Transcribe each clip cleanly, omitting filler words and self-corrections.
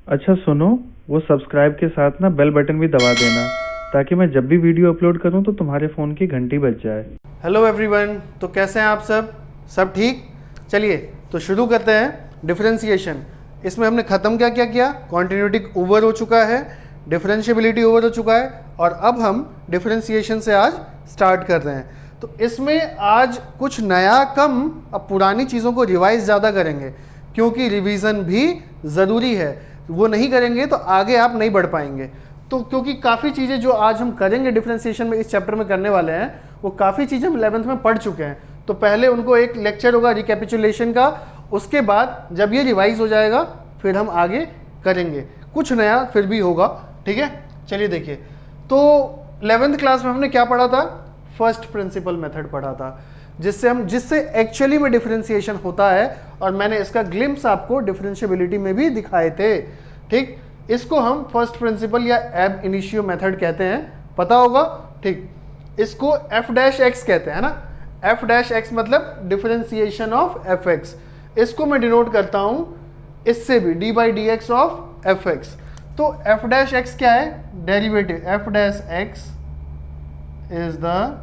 अच्छा सुनो, वो सब्सक्राइब के साथ ना बेल बटन भी दबा देना ताकि मैं जब भी वीडियो अपलोड करूं तो तुम्हारे फ़ोन की घंटी बज जाए। हेलो एवरीवन, तो कैसे हैं आप सब ठीक। चलिए तो शुरू करते हैं डिफरेंशिएशन। इसमें हमने ख़त्म क्या क्या किया, कॉन्टिन्यूटी ओवर हो चुका है, डिफरेंशिएबिलिटी ओवर हो चुका है, और अब हम डिफरेंशिएशन से आज स्टार्ट कर रहे हैं। तो इसमें आज कुछ नया कम, अब पुरानी चीज़ों को रिवाइज ज़्यादा करेंगे क्योंकि रिवीजन भी ज़रूरी है। वो नहीं करेंगे तो आगे आप नहीं बढ़ पाएंगे। तो क्योंकि काफ़ी चीज़ें जो आज हम करेंगे डिफरेंशिएशन में, इस चैप्टर में करने वाले हैं, वो काफ़ी चीज़ें हम 11th में पढ़ चुके हैं। तो पहले उनको एक लेक्चर होगा रिकैपिचुलेशन का, उसके बाद जब ये रिवाइज हो जाएगा फिर हम आगे करेंगे। कुछ नया फिर भी होगा, ठीक है। चलिए देखिए, तो 11th क्लास में हमने क्या पढ़ा था, फर्स्ट प्रिंसिपल मेथड पढ़ा था, जिससे एक्चुअली में डिफरेंशिएशन होता है, और मैंने इसका ग्लिम्स आपको डिफरेंशिएबिलिटी में भी दिखाए थे, ठीक। इसको हम फर्स्ट प्रिंसिपल या एब इनिशियो मेथड कहते हैं, पता होगा, ठीक। इसको एफ डैश एक्स कहते हैं ना, एफ डैश एक्स मतलब डिफरेंशिएशन ऑफ एफ एक्स। इसको मैं डिनोट करता हूं इससे भी, D by D X of F x. तो एफ डैश एक्स क्या है, derivative, F dash x is the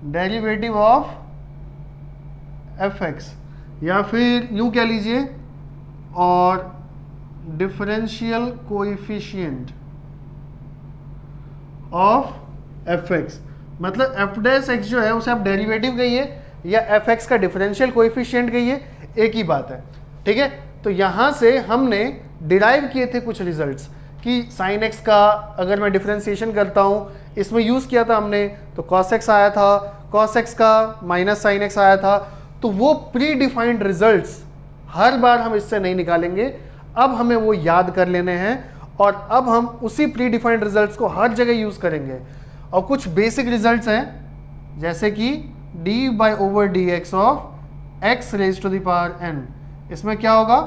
derivative of F x, या फिर यूं कह लीजिए, और differential coefficient of F x. मतलब एफ डैश एक्स जो है उसे आप डेरिवेटिव कहिए या एफ एक्स का डिफरेंशियल कोएफिशिएंट कहिए, एक ही बात है, ठीक है। तो यहां से हमने डिराइव किए थे कुछ रिजल्ट्स कि साइन एक्स का अगर मैं डिफरेंशिएशन करता हूं, इसमें यूज किया था हमने, तो कॉस एक्स आया था, कॉस एक्स का माइनस साइन एक्स आया था। तो वो प्री डिफाइंड रिजल्ट्स हर बार हम इससे नहीं निकालेंगे, अब हमें वो याद कर लेने हैं, और अब हम उसी प्री डिफाइंड रिजल्ट्स को हर जगह यूज करेंगे। और कुछ बेसिक रिजल्ट्स हैं जैसे कि D Y over D X of X raise to the power N. इसमें क्या होगा,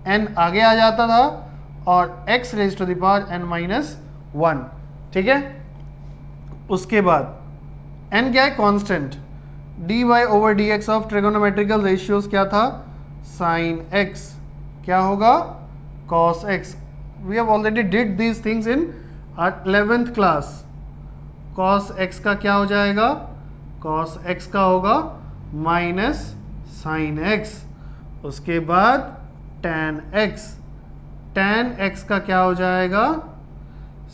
एन आगे आ जाता था और X raise to the power N minus one, ठीक है। उसके बाद एन क्या है, constant, D Y over D X of trigonometrical ratios क्या था, साइन एक्स क्या होगा, cos X. We have already did these things in 11th class. Cos X का क्या हो जाएगा, कॉस एक्स का होगा माइनस साइन एक्स। उसके बाद टैन एक्स, टैन एक्स का क्या हो जाएगा,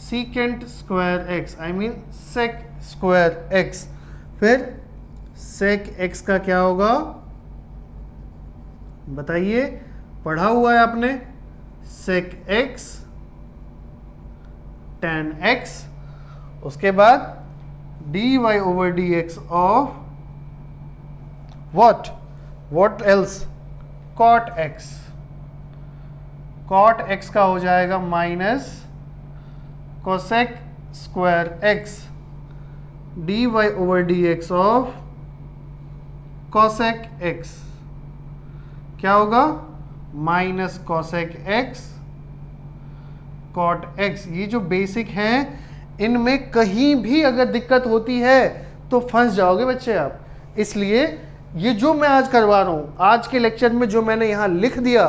secant square X, I mean sec square X. फिर सेक एक्स का क्या होगा, बताइए, पढ़ा हुआ है आपने, सेक एक्स टैन एक्स। उसके बाद D Y over D X of what else, cot X, cot X का हो जाएगा minus cosec square X, D Y over D X of cosec X क्या होगा, minus cosec X cot X. ये जो basic हैं, इनमें कहीं भी अगर दिक्कत होती है तो फंस जाओगे बच्चे आप। इसलिए ये जो मैं आज करवा रहा हूं, आज के लेक्चर में जो मैंने यहां लिख दिया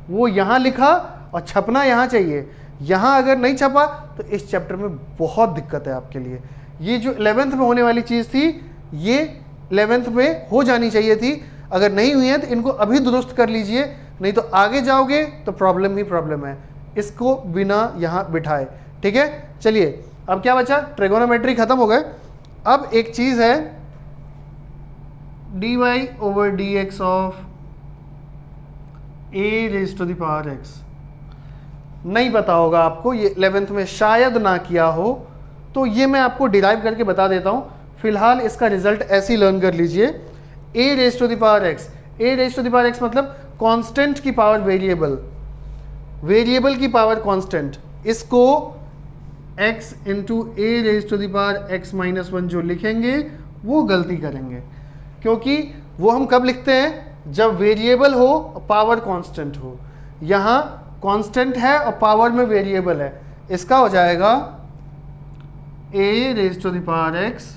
वो यहां लिखा, और छपना यहां चाहिए। यहां अगर नहीं छपा तो इस चैप्टर में बहुत दिक्कत है आपके लिए। ये जो 11th में होने वाली चीज थी, ये 11th में हो जानी चाहिए थी। अगर नहीं हुई है तो इनको अभी दुरुस्त कर लीजिए, नहीं तो आगे जाओगे तो प्रॉब्लम ही प्रॉब्लम है। इसको बिना यहां बिठाए, ठीक है। चलिए अब क्या बचा, ट्रिगोनोमेट्री खत्म हो गए। अब एक चीज है, D Y over D X of A raise to the power X. नहीं पता होगा आपको, ये 11th में शायद ना किया हो, तो ये मैं आपको डिराइव करके बता देता हूं। फिलहाल इसका रिजल्ट ऐसे ही लर्न कर लीजिए, a raise to the power x. A raise to the power x मतलब कांस्टेंट की पावर वेरिएबल, वेरिएबल की पावर कांस्टेंट। इसको x into a raise to the power x minus one जो लिखेंगे वो गलती करेंगे, क्योंकि वो हम कब लिखते हैं, जब वेरिएबल हो और पावर कांस्टेंट हो। यहां कांस्टेंट है और पावर में वेरिएबल है, इसका हो जाएगा a raise to the power x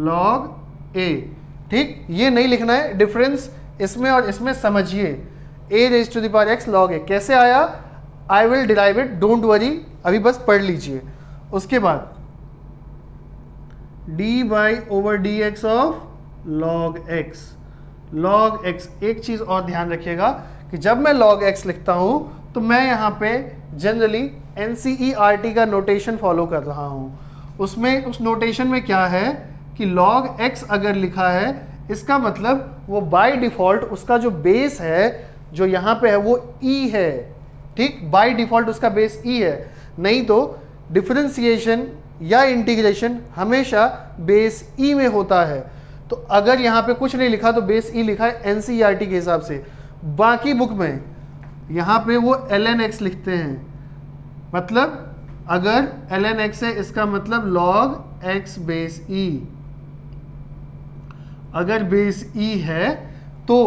log a। ठीक, ये नहीं लिखना है, डिफरेंस इसमें और इसमें समझिए, a raise to the power x log a कैसे आया, I will derive it, don't worry, अभी बस पढ़ लीजिए। उसके बाद dy over dx of log x, log x, एक चीज और ध्यान रखिएगा कि जब मैं log x लिखता हूं तो मैं यहां पे जनरली NCERT का नोटेशन फॉलो कर रहा हूं। उसमें उस नोटेशन में क्या है कि log x अगर लिखा है इसका मतलब वो बाय डिफॉल्ट उसका जो बेस है जो यहां पे है वो e है, ठीक, बाय डिफॉल्ट उसका बेस e है। नहीं तो डिफरेंशिएशन या इंटीग्रेशन हमेशा बेस e में होता है। तो अगर यहाँ पे कुछ नहीं लिखा तो बेस e लिखा है NCERT के हिसाब से। बाकी बुक में यहाँ पे वो ln x लिखते हैं, मतलब अगर ln x है इसका मतलब log x बेस e, अगर बेस e है तो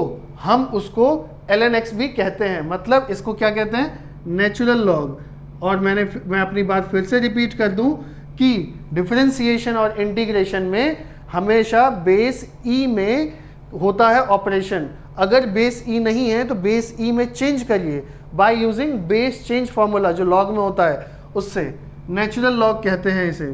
हम उसको ln x भी कहते हैं, मतलब इसको क्या कहते हैं, नेचुरल लॉग। और मैं अपनी बात फिर से रिपीट कर दूं कि डिफरेंशिएशन और इंटीग्रेशन में हमेशा बेस e में होता है ऑपरेशन। अगर बेस e नहीं है तो बेस e में चेंज करिए by using base change formula जो लॉग में होता है, उससे नेचुरल लॉग कहते हैं इसे,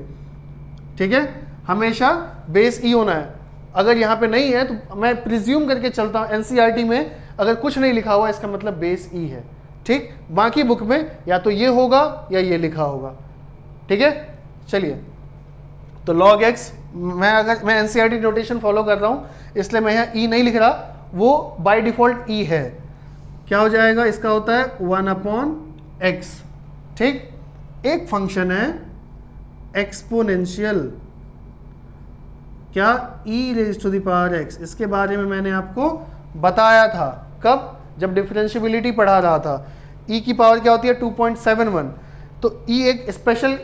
ठीक है। हमेशा बेस e होना है, अगर यहाँ पे नहीं है तो मैं प्रिज्यूम करके चलता हूँ NCERT में अगर कुछ नहीं लिखा हुआ इसका मतलब बेस e है, ठीक। बाकी बुक में या तो ये होगा या ये लिखा होगा, ठीक है। चलिए, तो log x मैं NCERT नोटेशन फॉलो कर रहा हूं इसलिए मैं यहाँ e नहीं लिख रहा, वो बाय डिफॉल्ट e है। क्या हो जाएगा, इसका होता है 1/x, ठीक। एक फंक्शन है एक्सपोनेंशियल, क्या, e raise to the power x, इसके बारे में मैंने आपको बताया था, कब, जब डिफरेंशियबिलिटी पढ़ा रहा था। e की पावर क्या होती है 2.71, तो e एक स्पेशल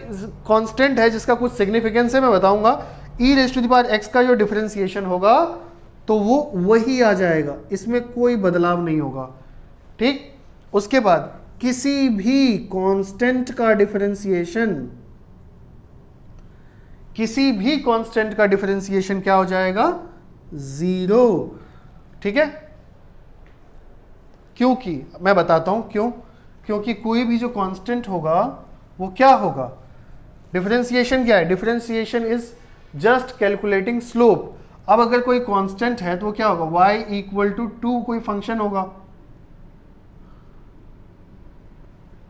कांस्टेंट है जिसका कुछ सिग्निफिकेंस है, मैं बताऊंगा। e raise to the power x का जो डिफरेंशिएशन होगा तो वो वही आ जाएगा, इसमें कोई बदलाव नहीं होगा, ठीक। उसके बाद किसी भी कांस्टेंट का डिफरेंशिएशन, किसी भी कांस्टेंट का डिफरेंशिएशन क्या हो जाएगा, 0, ठीक है। क्योंकि मैं बताता हूं क्यों, क्योंकि कोई भी जो कांस्टेंट होगा वो क्या होगा, डिफरेंशिएशन क्या है, differentiation is just calculating slope. अब अगर कोई कांस्टेंट है तो वो क्या होगा, y इक्वल टू 2 कोई फंक्शन होगा।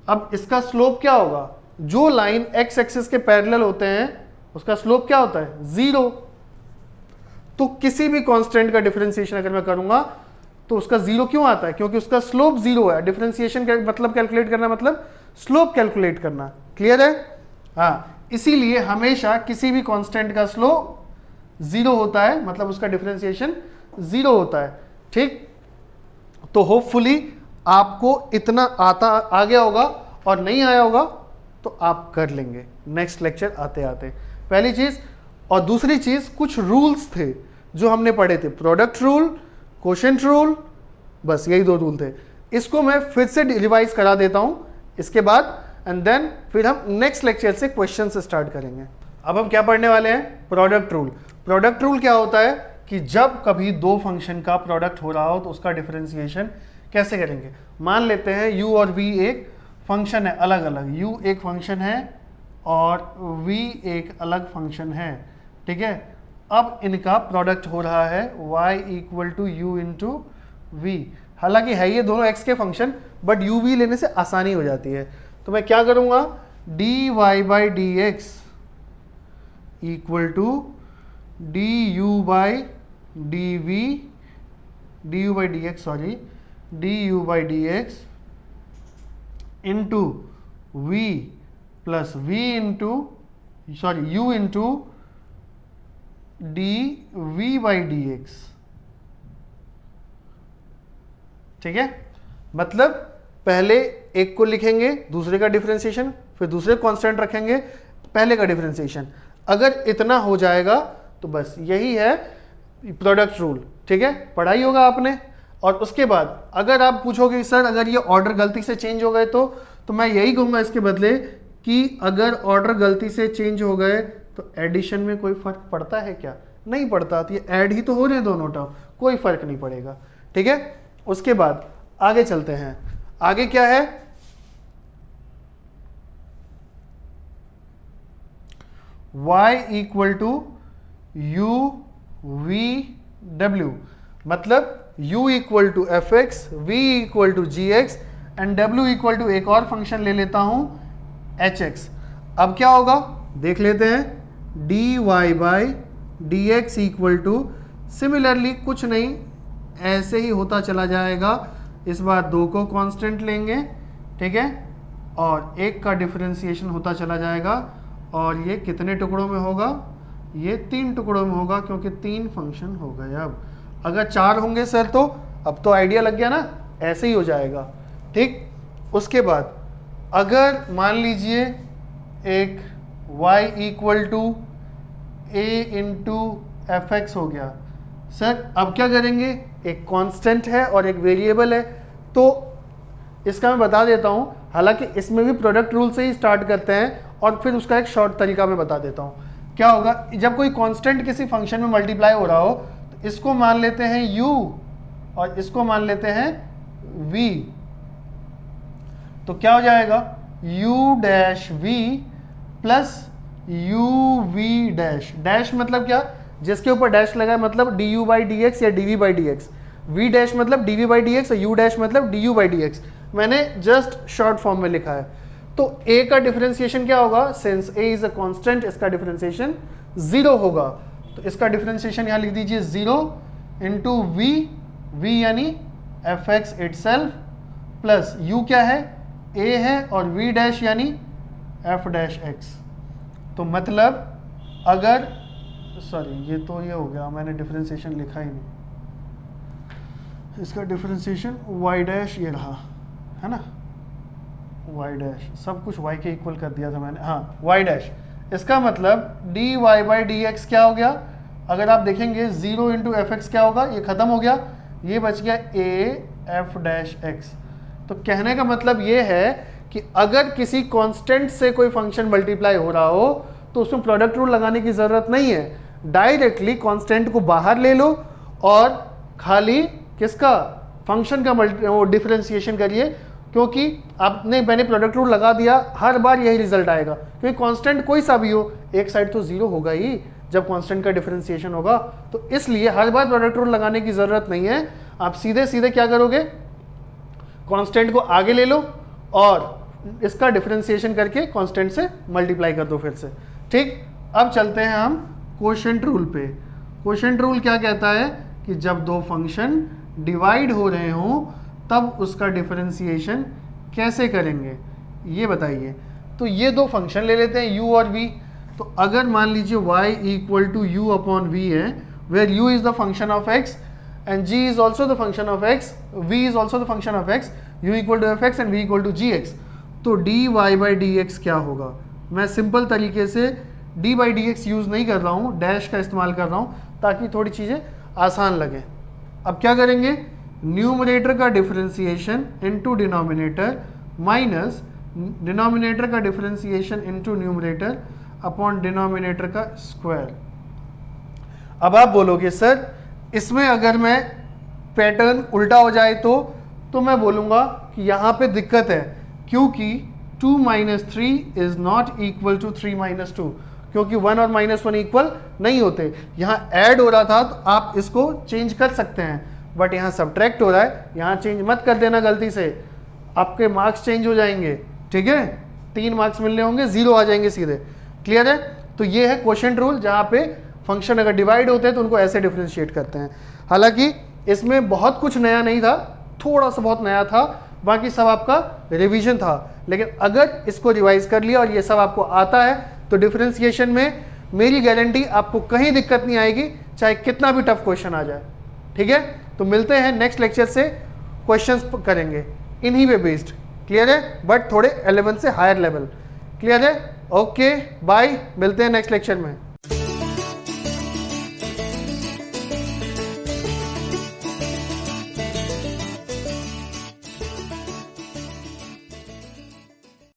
अब इसका स्लोप क्या होगा, जो लाइन x एक्सिस के पैरेलल होते हैं उसका स्लोप क्या होता है, 0। तो किसी भी कांस्टेंट का डिफरेंशिएशन अगर मैं करूंगा तो उसका 0 क्यों आता है, क्योंकि उसका स्लोप 0 है। डिफरेंशिएशन मतलब कैलकुलेट करना मतलब स्लोप कैलकुलेट करना, क्लियर है। हाँ, इसीलिए हमेशा किसी भी कांस्टेंट का स्लोप 0 होता है, मतलब उसका डिफरेंशिएशन 0 होता है, ठीक। तो होपफुली आपको इतना आ गया होगा, और नहीं आया होगा तो आप कर लेंगे नेक्स्ट लेक्चर आते आते, पहली चीज। और दूसरी चीज, कुछ रूल्स थे जो हमने पढ़े थे, प्रोडक्ट रूल, क्वोशिएंट रूल, बस यही 2 रूल थे। इसको मैं फिर से रिवाइज करा देता हूं इसके बाद, एंड देन फिर हम नेक्स्ट लेक्चर से क्वेश्चन से स्टार्ट करेंगे। अब हम क्या पढ़ने वाले हैं, प्रोडक्ट रूल। प्रोडक्ट रूल क्या होता है कि जब कभी 2 फंक्शन का प्रोडक्ट हो रहा हो तो उसका डिफरेंशिएशन कैसे करेंगे। मान लेते हैं u और v एक फंक्शन है, अलग अलग, u एक फंक्शन है और v एक अलग फंक्शन है, ठीक है। अब इनका प्रोडक्ट हो रहा है y equal to u into V. हालांकि है ये दोनों x के फंक्शन, बट u v लेने से आसानी हो जाती है। तो मैं क्या करूंगा, dy by D X equal to du by D V, du by D X, sorry, du by D X into v plus v into, sorry, u into D V by D X, ठीक है। मतलब पहले एक को लिखेंगे, दूसरे का differentiation, फिर दूसरे कांस्टेंट रखेंगे, पहले का डिफरेंशिएशन। अगर इतना हो जाएगा तो बस यही है प्रोडक्ट रूल, ठीक है, पढ़ाई होगा आपने। और उसके बाद अगर आप पूछोगे सर अगर ये ऑर्डर गलती से चेंज हो गए तो मैं यही कहूंगा इसके बदले कि अगर ऑर्डर गलती से चेंज हो गए तो एडिशन में कोई फर्क पड़ता है क्या, नहीं पड़ता, तो ये ऐड ही तो हो रहे हैं दोनों टर्म, कोई फर्क नहीं पड़ेगा, ठीक है, उसके बाद आगे चलते हैं। आगे क्या है, y equal to U V W, मतलब u equal to F X, V equal to G X and w equal to एक और फंक्शन ले लेता हूं एच एक्स। अब क्या होगा देख लेते हैं, dy by D X equal to, similarly कुछ नहीं ऐसे ही होता चला जाएगा। इस बार 2 को कांस्टेंट लेंगे, ठीक है, और 1 का डिफरेंशिएशन होता चला जाएगा। और ये कितने टुकड़ों में होगा, ये 3 टुकड़ों में होगा क्योंकि 3 फंक्शन हो गए। अब अगर 4 होंगे सर तो अब तो आइडिया लग गया ना, ऐसे ही हो जाएगा, ठीक। उसके बाद अगर मान लीजिए एक y equal to a into F X हो गया, सर अब क्या करेंगे, एक कांस्टेंट है और एक वेरिएबल है, तो इसका मैं बता देता हूं, हालांकि इसमें भी प्रोडक्ट रूल से ही स्टार्ट करते हैं और फिर उसका एक शॉर्ट तरीका मैं बता देता हूं। क्या होगा, जब कोई कांस्टेंट किसी फंक्शन में मल्टीप्लाई हो रहा हो तो इसको मान लेते हैं u और इसको मान लेते हैं v, तो क्या हो जाएगा u dash v plus u v dash, dash मतलब क्या, जिसके ऊपर डैश लगा है मतलब du बाई डी एक्स या dv by D x, v dash मतलब dv बाई डी एक्स और u डैश मतलब du बाई डी एक्स, मैंने जस्ट शॉर्ट फॉर्म में लिखा है। तो a का डिफरेंशिएशन क्या होगा, since a is a constant इसका डिफरेंशिएशन 0 होगा, तो इसका डिफरेंशिएशन यहाँ लिख दीजिए 0 इंटू v, v यानी F x itself plus u क्या है, a है, और v डैश यानी f डैश x। तो मतलब अगर सॉरी ये तो ये हो गया, मैंने डिफरेंशिएशन लिखा ही नहीं, इसका डिफरेंशिएशन y डैश ये रहा है ना, y डैश, सब कुछ y के इक्वल कर दिया था मैंने, हाँ y डैश, इसका मतलब dy बाई डी एक्स क्या हो गया, अगर आप देखेंगे 0 इंटू एफ एक्स क्या होगा, ये खत्म हो गया, ये बच गया a f डैश x। तो कहने का मतलब ये है कि अगर किसी कांस्टेंट से कोई फंक्शन मल्टीप्लाई हो रहा हो तो उसमें प्रोडक्ट रूल लगाने की जरूरत नहीं है, डायरेक्टली कांस्टेंट को बाहर ले लो और खाली किसका, फंक्शन का डिफरेंशिएशन करिए, क्योंकि आपने मैंने प्रोडक्ट रूल लगा दिया, हर बार यही रिजल्ट आएगा, क्योंकि कांस्टेंट कोई सा भी हो एक साइड तो 0 होगा ही जब कांस्टेंट का डिफरेंशिएशन होगा, तो इसलिए हर बार प्रोडक्ट रूल लगाने की जरूरत नहीं है। आप सीधे सीधे क्या करोगे, कांस्टेंट को आगे ले लो और इसका डिफरेंशिएशन करके कांस्टेंट से मल्टीप्लाई कर दो फिर से, ठीक। अब चलते हैं हम कोशेंट रूल पे। कोशेंट रूल क्या कहता है कि जब 2 फंक्शन डिवाइड हो रहे हों तब उसका डिफरेंशिएशन कैसे करेंगे, ये बताइए। तो ये 2 फंक्शन ले लेते हैं u और v। तो अगर मान लीजिए y equal to u upon v है, where u is the function of x and g is also the function of x, v is also the function of x, u equal to F X and v equal to G X, तो dy by D X क्या होगा। मैं simple तरीके से d by D X use नहीं कर रहा हूँ, डैश का इस्तेमाल कर रहा हूँ ताकि थोड़ी चीज़ें आसान लगे। अब क्या करेंगे, न्यूमरेटर का differentiation into denominator minus denominator का differentiation into numerator upon denominator का स्क्वायर। अब आप बोलोगे सर इसमें अगर मैं पैटर्न उल्टा हो जाए तो मैं बोलूँगा कि यहाँ पे दिक्कत है, क्योंकि 2 minus 3 is not equal to 3 minus 2, क्योंकि 1 और -1 इक्वल नहीं होते। यहाँ ऐड हो रहा था तो आप इसको चेंज कर सकते हैं, बट यहाँ सब्ट्रैक्ट हो रहा है, यहाँ चेंज मत कर देना गलती से, आपके मार्क्स चेंज हो जाएंगे, ठीक है, 3 मार्क्स मिलने होंगे, 0 आ जाएंगे सीधे। क्लियर है। तो ये है क्वोशिएंट रूल, जहाँ पे फंक्शन अगर डिवाइड होते हैं तो उनको ऐसे डिफरेंशिएट करते हैं। हालांकि इसमें बहुत कुछ नया नहीं था, थोड़ा सा बहुत नया था, बाकी सब आपका रिवीजन था। लेकिन अगर इसको रिवाइज कर लिया और ये सब आपको आता है तो डिफरेंशिएशन में मेरी गारंटी आपको कहीं दिक्कत नहीं आएगी, चाहे कितना भी टफ क्वेश्चन आ जाए। ठीक है, तो मिलते हैं नेक्स्ट लेक्चर से, क्वेश्चंस करेंगे इन्हीं पे बेस्ड। क्लियर है, बट थोड़े 11 से हायर लेवल। क्लियर है, ओके बाय, मिलते हैं नेक्स्ट लेक्चर में।